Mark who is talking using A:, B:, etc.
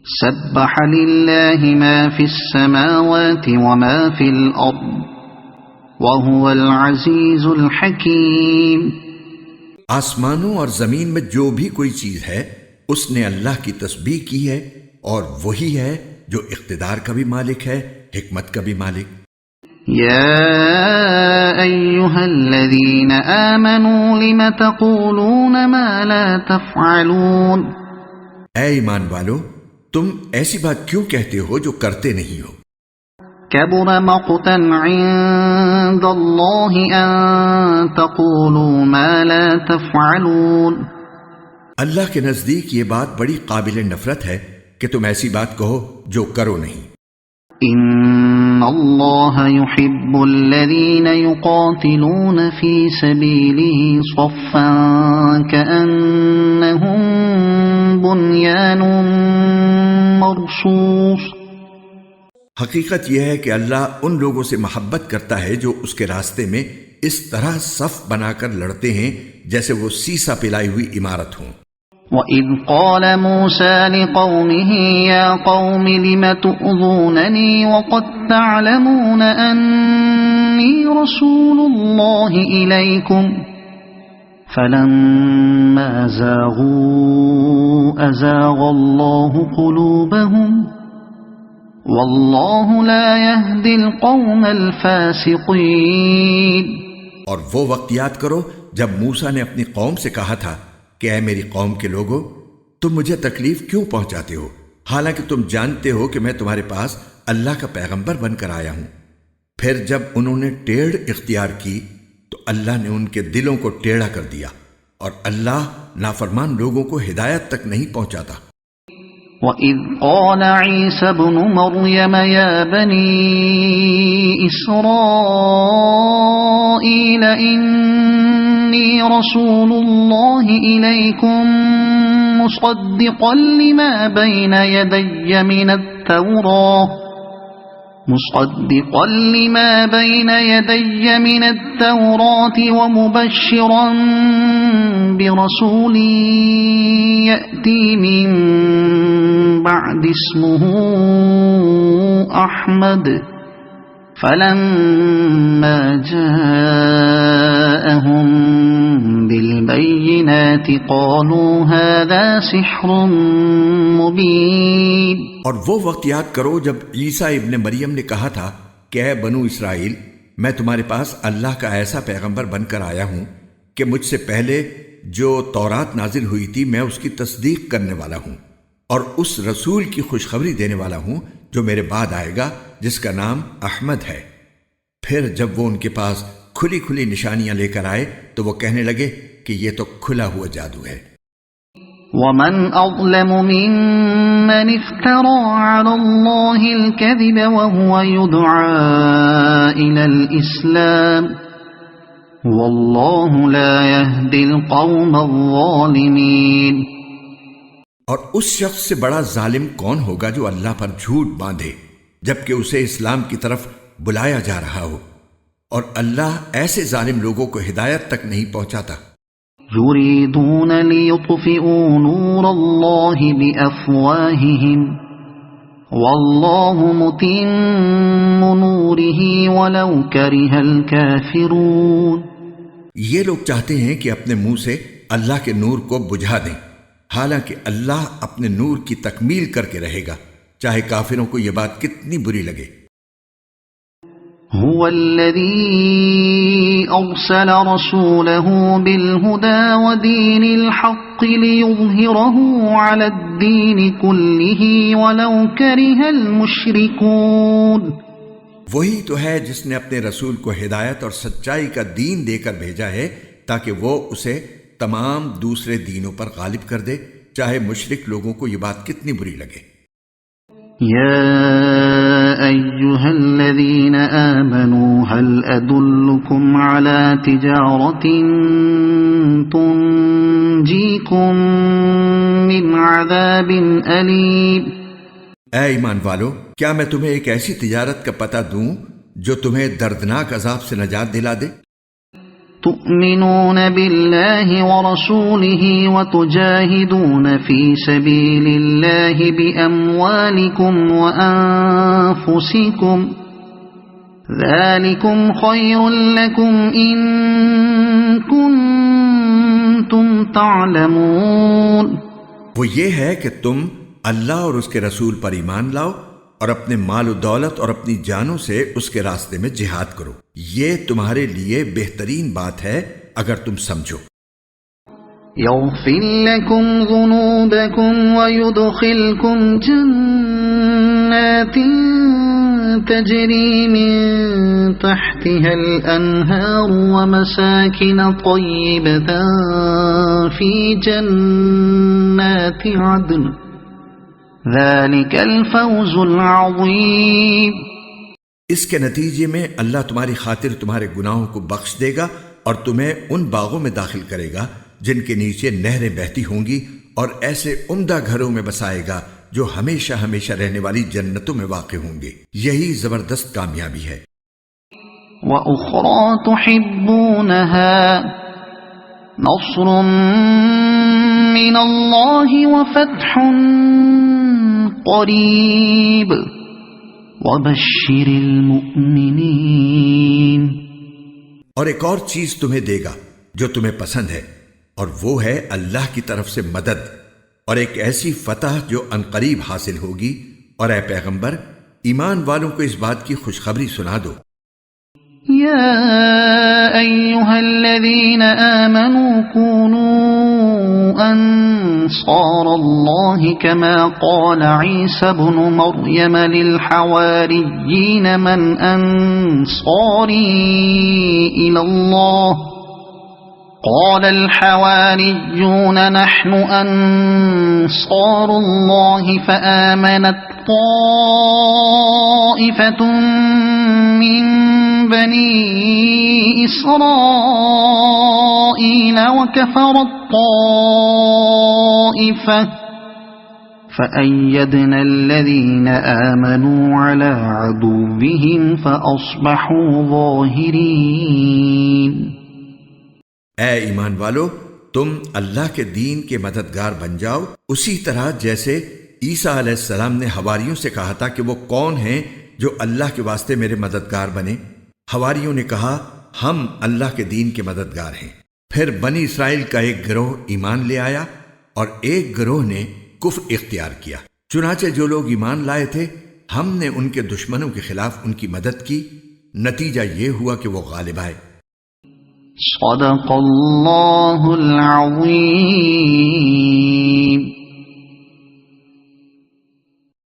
A: سبح لله ما في السماوات وما في الأرض وهو العزيز الحكيم۔
B: آسمانوں اور زمین میں جو بھی کوئی چیز ہے اس نے اللہ کی تسبیح کی ہے، اور وہی ہے جو اقتدار کا بھی مالک ہے، حکمت کا بھی مالک۔
A: يا أيها الذين آمنوا لم تقولون ما لا تفعلون۔
B: اے ایمان والو، تم ایسی بات کیوں کہتے ہو جو کرتے نہیں ہو؟
A: كبر مقتا عند الله أن تقولوا ما لا تفعلون۔
B: اللہ کے نزدیک یہ بات بڑی قابل نفرت ہے کہ تم ایسی بات کہو جو کرو نہیں۔
A: ان اللہ يحب الذین یقاتلون فی سبیلہ صفا کأنہم بنیان مرصوص۔
B: حقیقت یہ ہے کہ اللہ ان لوگوں سے محبت کرتا ہے جو اس کے راستے میں اس طرح صف بنا کر لڑتے ہیں جیسے وہ سیسا پلائی ہوئی عمارت ہوں۔
A: وَإِذْ قَالَ مُوسَى لِقَوْمِهِ يَا قَوْمِ لِمَ تُؤْذُونَنِي وَقَدْ تَعْلَمُونَ أَنِّي رَسُولُ اللَّهِ إِلَيْكُمْ فَلَمَّا زَاغُوا أَزَاغَ اللَّهُ قُلُوبَهُمْ وَاللَّهُ لَا يَهْدِي الْقَوْمَ الْفَاسِقِينَ۔
B: اور وہ وقت یاد کرو جب موسیٰ نے اپنی قوم سے کہا تھا کہ اے میری قوم کے لوگو، تم مجھے تکلیف کیوں پہنچاتے ہو، حالانکہ تم جانتے ہو کہ میں تمہارے پاس اللہ کا پیغمبر بن کر آیا ہوں۔ پھر جب انہوں نے ٹیڑھ اختیار کی تو اللہ نے ان کے دلوں کو ٹیڑھا کر دیا، اور اللہ نافرمان لوگوں کو ہدایت تک نہیں پہنچاتا۔
A: وَإِذْ قَالَ عِيسَى ابْنُ مَرْيَمَ يَا بَنِي إِسْرَائِيلَ إِنِّي رَسُولُ اللَّهِ إِلَيْكُمْ مُصَدِّقًا لِمَا بَيْنَ يَدَيَّ مِنَ التَّوْرَاةِ وَمُبَشِّرًا بِرَسُولٍ يَأْتِي مِن بَعْدِ اسْمُهُ أَحْمَدُ فَلَمَّا جَاءَهُم بِالْبَيِّنَاتِ قَالُوا هَذَا سِحْرٌ مُبِينٌ۔
B: اور وہ وقت یاد کرو جب عیسیٰ ابن مریم نے کہا تھا کہ اے بنو اسرائیل، میں تمہارے پاس اللہ کا ایسا پیغمبر بن کر آیا ہوں کہ مجھ سے پہلے جو تورات نازل ہوئی تھی میں اس کی تصدیق کرنے والا ہوں، اور اس رسول کی خوشخبری دینے والا ہوں جو میرے بعد آئے گا جس کا نام احمد ہے۔ پھر جب وہ ان کے پاس کھلی کھلی نشانیاں لے کر آئے تو وہ کہنے لگے کہ یہ تو کھلا ہوا جادو ہے۔
A: وَمَنْ أَظْلَمُ مِمَّنِ افْتَرَى عَلَى اللَّهِ الْكَذِبَ وَهُوَ يُدْعَى إِلَى الْإِسْلَامِ وَاللَّهُ لَا يَهْدِي الْقَوْمَ الظَّالِمِينَ۔
B: اور اس شخص سے بڑا ظالم کون ہوگا جو اللہ پر جھوٹ باندھے جبکہ اسے اسلام کی طرف بلایا جا رہا ہو، اور اللہ ایسے ظالم لوگوں کو ہدایت تک نہیں پہنچاتا۔
A: يُرِيدُونَ لِيُطْفِئُوا نُورَ اللَّهِ بِأَفْوَاهِهِمْ وَاللَّهُ مُتِمُّ نُورِهِ وَلَوْ كَرِهَ الْكَافِرُونَ۔
B: یہ لوگ چاہتے ہیں کہ اپنے منہ سے اللہ کے نور کو بجھا دیں، حالانکہ اللہ اپنے نور کی تکمیل کر کے رہے گا، چاہے کافروں کو یہ بات کتنی بری لگے۔
A: هو الذي أرسل رسوله بالهدى ودين الحق ليظهره على الدين كله ولو كره المشركون۔
B: وہی تو ہے جس نے اپنے رسول کو ہدایت اور سچائی کا دین دے کر بھیجا ہے تاکہ وہ اسے تمام دوسرے دینوں پر غالب کر دے، چاہے مشرک لوگوں کو یہ بات کتنی بری لگے۔
A: يا أيها الذين آمنوا هل أدلكم على تجارة تنجيكم من عذاب أليم۔
B: اے ایمان والو، کیا میں تمہیں ایک ایسی تجارت کا پتہ دوں جو تمہیں دردناک عذاب سے نجات دلا دے؟
A: تؤمنون بالله ورسوله وتجاهدون في سبيل الله بأموالكم وأنفسكم ذلكم خير لكم إن كنتم تعلمون۔
B: وہ یہ ہے کہ تم اللہ اور اس کے رسول پر ایمان لاؤ اور اپنے مال و دولت اور اپنی جانوں سے اس کے راستے میں جہاد کرو، یہ تمہارے لیے بہترین بات ہے اگر تم سمجھو۔
A: يغفر لكم ذنوبكم ويدخلكم جنات تجري من تحتها الأنهار ومساكن طيبة في جنات عدن ذلك الفوز العظیم۔
B: اس کے نتیجے میں اللہ تمہاری خاطر تمہارے گناہوں کو بخش دے گا اور تمہیں ان باغوں میں داخل کرے گا جن کے نیچے نہریں بہتی ہوں گی، اور ایسے عمدہ گھروں میں بسائے گا جو ہمیشہ ہمیشہ رہنے والی جنتوں میں واقع ہوں گے۔ یہی زبردست کامیابی ہے۔
A: وَأُخْرَى تُحِبُّونَهَا نَصْرٌ مِّنَ اللَّهِ وَفَتْحٌ قَرِيبٌ وَبَشِّرِ الْمُؤْمِنِينَ۔
B: اور ایک اور چیز تمہیں دے گا جو تمہیں پسند ہے، اور وہ ہے اللہ کی طرف سے مدد اور ایک ایسی فتح جو عنقریب حاصل ہوگی، اور اے پیغمبر ایمان والوں کو اس بات کی خوشخبری سنا دو۔
A: یا ایہا الذین آمنوا کونوا انصار اللہ کما قال عیسی بن مریم للحواریین من انصاری الی اللہ قال الحواريون نحن أنصار الله فآمنت طائفة من بني إسرائيل وكفرت طائفة فأيدنا الذين آمنوا على عدوهم فأصبحوا ظاهرين۔
B: اے ایمان والو، تم اللہ کے دین کے مددگار بن جاؤ، اسی طرح جیسے عیسیٰ علیہ السلام نے حواریوں سے کہا تھا کہ وہ کون ہیں جو اللہ کے واسطے میرے مددگار بنے۔ حواریوں نے کہا ہم اللہ کے دین کے مددگار ہیں۔ پھر بنی اسرائیل کا ایک گروہ ایمان لے آیا اور ایک گروہ نے کفر اختیار کیا۔ چنانچہ جو لوگ ایمان لائے تھے ہم نے ان کے دشمنوں کے خلاف ان کی مدد کی، نتیجہ یہ ہوا کہ وہ غالب آئے۔
A: صدق اللہ العظیم۔